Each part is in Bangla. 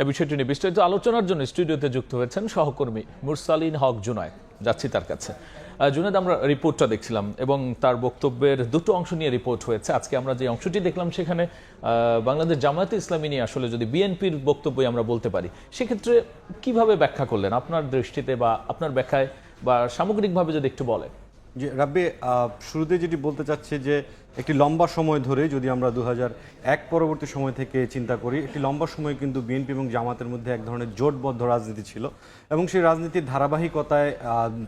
এ বিষয়টি নিয়ে বিস্তারিত আলোচনার জন্য স্টুডিওতে যুক্ত হয়েছেন সহকর্মী মুরসালিন হক জুনায়েদ। যাচ্ছি তার কাছে। জুনায়েদ, আমরা রিপোর্টটা দেখছিলাম এবং তার বক্তব্যের দুটো অংশ নিয়ে রিপোর্ট হয়েছে। আজকে আমরা যে অংশটি দেখলাম সেখানে বাংলাদেশ জামায়াতে ইসলামী নিয়ে আসলে যদি বিএনপির বক্তব্যই আমরা বলতে পারি, সেক্ষেত্রে কিভাবে ব্যাখ্যা করলেন আপনার দৃষ্টিতে বা আপনার ব্যাখ্যায়, বা সামগ্রিকভাবে যদি একটু বলেন। যে রাব্বি, শুরুতে যেটি বলতে চাচ্ছি যে একটি লম্বা সময় ধরে যদি আমরা 2001 পরবর্তী সময় থেকে চিন্তা করি, একটি লম্বা সময় কিন্তু বিএনপি এবং জামাতের মধ্যে এক ধরনের জোটবদ্ধ রাজনীতি ছিল এবং সেই রাজনীতির ধারাবাহিকতায়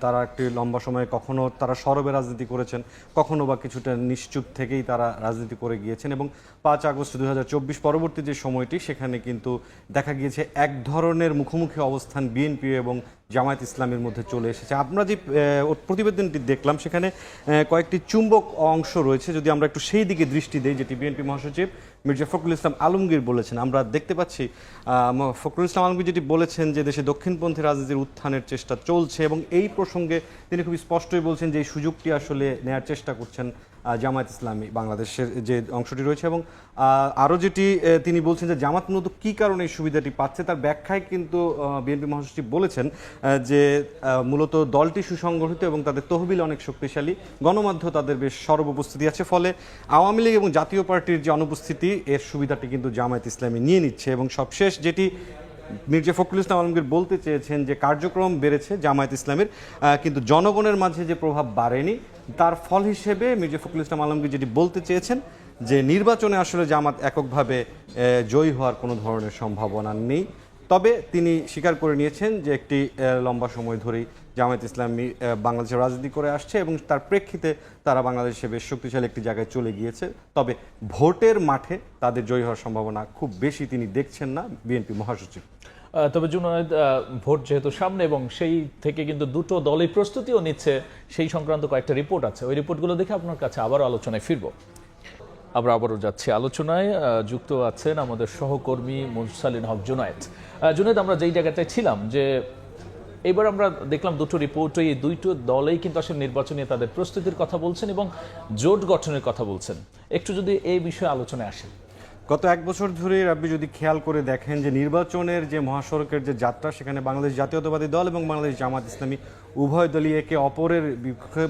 তারা একটি লম্বা সময় কখনো তারা সরবে রাজনীতি করেছেন, কখনো বা কিছুটা নিশ্চুপ থেকেই তারা রাজনীতি করে গিয়েছেন। এবং 5 আগস্ট 2024 পরবর্তী যে সময়টি, সেখানে কিন্তু দেখা গিয়েছে এক ধরনের মুখোমুখি অবস্থান বিএনপি এবং জামায়াত ইসলামের মধ্যে চলে এসেছে। আমরা যে প্রতিবেদনটি দেখলাম সেখানে কয়েকটি চুম্বক অংশ রয়েছে। যদি আমরা একটু সেই দিকে দৃষ্টি দেই, যেটি বিএনপি মহাসচিব মির্জা ফখরুল ইসলাম আলমগীর বলেছেন, আমরা দেখতে পাচ্ছি ফখরুল ইসলাম আলমগীর যেটি বলেছেন যে দেশে দক্ষিণপন্থী রাজনীতির উত্থানের চেষ্টা চলছে এবং এই প্রসঙ্গে তিনি খুব স্পষ্টই বলছেন যে এই সুযোগটি আসলে নেয়ার চেষ্টা করছেন জামায়াত ইসলামী বাংলাদেশের যে অংশটি রয়েছে। এবং আরও যেটি তিনি বলছেন যে জামাত মূলত কী কারণে এই সুবিধাটি পাচ্ছে, তার ব্যাখ্যায় কিন্তু বিএনপি মহাসচিব বলেছেন যে মূলত দলটি সুসংগঠিত এবং তাদের তহবিল অনেক শক্তিশালী, গণমাধ্যমে তাদের বেশ সরব উপস্থিতি আছে, ফলে আওয়ামী লীগ এবং জাতীয় পার্টির যে অনুপস্থিতি, এর সুবিধাটি কিন্তু জামায়াত ইসলামী নিয়ে নিচ্ছে। এবং সবশেষ যেটি মির্জা ফখরুল ইসলাম আলমগীর বলতে চেয়েছেন যে কার্যক্রম বেড়েছে জামায়াত ইসলামের, কিন্তু জনগণের মাঝে যে প্রভাব বাড়েনি, তার ফল হিসেবে মির্জা ফখরুল ইসলাম আলমগীর যেটি বলতে চেয়েছেন যে নির্বাচনে আসলে জামাত এককভাবে জয়ী হওয়ার কোনো ধরনের সম্ভাবনা নেই। তবে তিনি স্বীকার করে নিয়েছেন যে একটি লম্বা সময় ধরেই জামায়াত ইসলামী বাংলাদেশে রাজনীতি করে আসছে এবং তার প্রেক্ষিতে তারা বাংলাদেশে বেশ শক্তিশালী একটি জায়গায় চলে গিয়েছে। তবে ভোটের মাঠে তাদের জয়ী হওয়ার সম্ভাবনা খুব বেশি তিনি দেখছেন না বিএনপি মহাসচিব। তবে জুনায়েদ, ভোট যেহেতু সামনে এবং সেই থেকে কিন্তু দুটো দলই প্রস্তুতিও নিচ্ছে, সেই সংক্রান্ত কয়েকটা রিপোর্ট আছে। ওই রিপোর্টগুলো দেখে আপনার কাছে আবারও আলোচনায় ফিরবো। আমরা আবারও যাচ্ছি আলোচনায়। যুক্ত আছেন আমাদের সহকর্মী মুরসালিন হক জুনায়েদ। জুনায়েদ, আমরা যেই জায়গাটায় ছিলাম, যে এবার আমরা দেখলাম দুটো রিপোর্টে এই দুইটো দলেই কিন্তু আসলে নির্বাচনে তাদের প্রস্তুতির কথা বলছেন এবং জোট গঠনের কথা বলছেন। একটু যদি এই বিষয়ে আলোচনায় আসেন। গত 1 বছর ধরে আপনি যদি খেয়াল করে দেখেন যে নির্বাচনের যে মহাসড়কের যে যাত্রা, সেখানে বাংলাদেশ জাতীয়তাবাদী দল এবং বাংলাদেশ জামাত ইসলামী উভয় দলই একে অপরের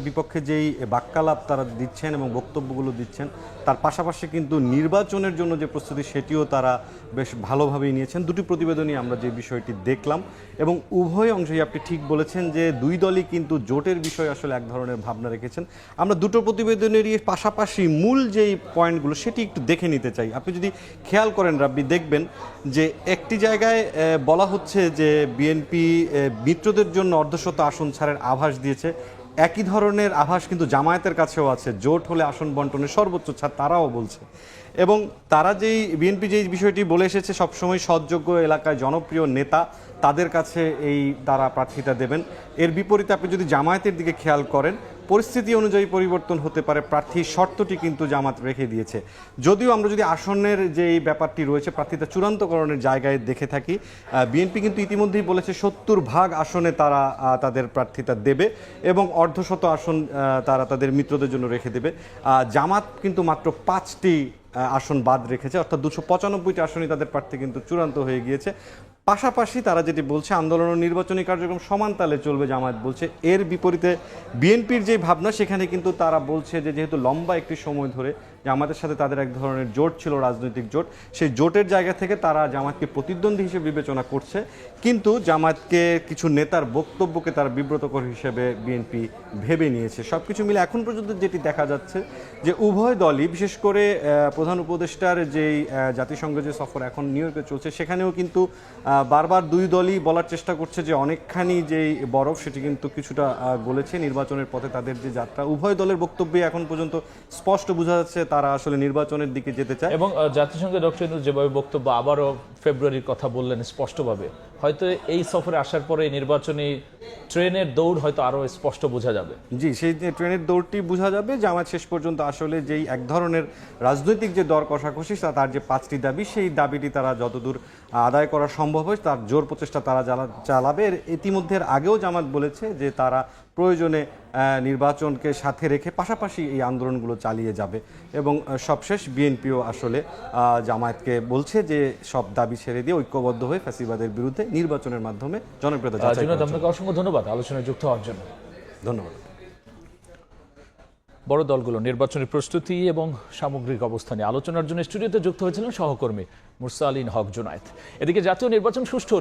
বিপক্ষে যেই বাক্যালাপ তারা দিচ্ছেন এবং বক্তব্যগুলো দিচ্ছেন, তার পাশাপাশি কিন্তু নির্বাচনের জন্য যে প্রস্তুতি সেটিও তারা বেশ ভালোভাবেই নিয়েছেন। দুটি প্রতিবেদনই আমরা যে বিষয়টি দেখলাম এবং উভয় অংশেই আপনি ঠিক বলেছেন যে দুই দলই কিন্তু জোটের বিষয়ে আসলে এক ধরনের ভাবনা রেখেছেন। আমরা দুটো প্রতিবেদনেরই পাশাপাশি মূল যেই পয়েন্টগুলো সেটি একটু দেখে নিতে চাই। আপনি যদি খেয়াল করেন রাব্বি, দেখবেন যে একটি জায়গায় বলা হচ্ছে যে বিএনপি মিত্রদের জন্য অর্ধশত আসন ছাড়ের আভাস দিয়েছে। একই ধরনের আভাস কিন্তু জামায়াতের কাছেও আছে, জোট হলে আসন বন্টনের সর্বোচ্চ ছাড় তারাও বলছে। এবং তারা যেই বিএনপি যেই বিষয়টি বলে এসেছে, সবসময় সৎযোগ্য এলাকায় জনপ্রিয় নেতা তাদের কাছে এই তারা প্রার্থিতা দেবেন। এর বিপরীতে আপনি যদি জামায়াতের দিকে খেয়াল করেন, পরিস্থিতি অনুযায়ী পরিবর্তন হতে পারে, প্রার্থীর শর্তটি কিন্তু জামাত রেখে দিয়েছে। যদিও আমরা যদি আসনের যে ব্যাপারটি রয়েছে প্রার্থীতা চূড়ান্তকরণের জায়গায় দেখে থাকি, বিএনপি কিন্তু ইতিমধ্যেই বলেছে 70% আসনে তারা তাদের প্রার্থীতা দেবে এবং অর্ধশত আসন তারা তাদের মিত্রদের জন্য রেখে দেবে। জামাত কিন্তু মাত্র 5টি আসন বাদ রেখেছে, অর্থাৎ 295টি আসনই তাদের প্রার্থী কিন্তু চূড়ান্ত হয়ে গিয়েছে। পাশাপাশি তারা যেটি বলছে, আন্দোলন ও নির্বাচনী কার্যক্রম সমান তালে চলবে জামায়াত বলছে। এর বিপরীতে বিএনপির যে ভাবনা, সেখানে কিন্তু তারা বলছে যে যেহেতু লম্বা একটি সময় ধরে জামাতের সাথে তাদের এক ধরনের জোট ছিল, রাজনৈতিক জোট, সেই জোটের জায়গা থেকে তারা জামাতকে প্রতিদ্বন্দ্বী হিসেবে বিবেচনা করছে, কিন্তু জামাতকে কিছু নেতার বক্তব্যকে তারা বিব্রতকর হিসেবে বিএনপি ভেবে নিয়েছে। সব কিছু মিলে এখন পর্যন্ত যেটি দেখা যাচ্ছে যে উভয় দলই, বিশেষ করে প্রধান উপদেষ্টার যেই জাতিসংঘ যে সফর এখন নিউ ইয়র্কে চলছে, সেখানেও কিন্তু বারবার দুই দলই বলার চেষ্টা করছে যে অনেকখানি যেই বরফ সেটি কিন্তু কিছুটা গলেছে। নির্বাচনের পথে তাদের যে যাত্রা, উভয় দলের বক্তব্যে এখন পর্যন্ত স্পষ্ট বোঝা যাচ্ছে তারা আসলে নির্বাচনের দিকে যেতে চায়। এবং জাতিসংঘের ডক্টর ইউনূস যেভাবে বক্তব্য, আবারও ফেব্রুয়ারির কথা বললেন স্পষ্টভাবে, হয়তো এই সফরে আসার পরে নির্বাচনী ট্রেনের দৌড় হয়তো আরো স্পষ্ট বোঝা যাবে। জি, সেই যে ট্রেনের দৌড়টি বোঝা যাবে। জামায়াত শেষ পর্যন্ত আসলে যেই এক ধরনের রাজনৈতিক যে দর কষাকষি তার যে 5টি দাবি, সেই দাবিটি তারা যতদূর আদায় করা সম্ভব হয় তার জোর প্রচেষ্টা তারা চালাবে। ইতিমধ্যে আগেও জামাত বলেছে যে তারা প্রয়োজনে নির্বাচনকে সাথে রেখে পাশাপাশি এই আন্দোলনগুলো চালিয়ে যাবে। এবং সবশেষ বিএনপিও আসলে জামায়াতকে বলছে যে সব দাবি ছেড়ে দিয়ে ঐক্যবদ্ধ হয়ে ফ্যাসিবাদের বিরুদ্ধে নির্বাচনের মাধ্যমে জনপ্রিয়তা যাচাই জুনায়েদ, করার জন্য। আপনাকে অসংখ্য ধন্যবাদ আলোচনায় যুক্ত হওয়ার জন্য। ধন্যবাদ। বড় দলগুলো নির্বাচনী প্রস্তুতি এবং সামগ্রিক অবস্থা নিয়ে আলোচনার জন্য স্টুডিওতে যুক্ত হয়েছিলেন সহকর্মী মুরসালিন হক জুনায়েদ। এদিকে জাতীয় নির্বাচন সুষ্ঠু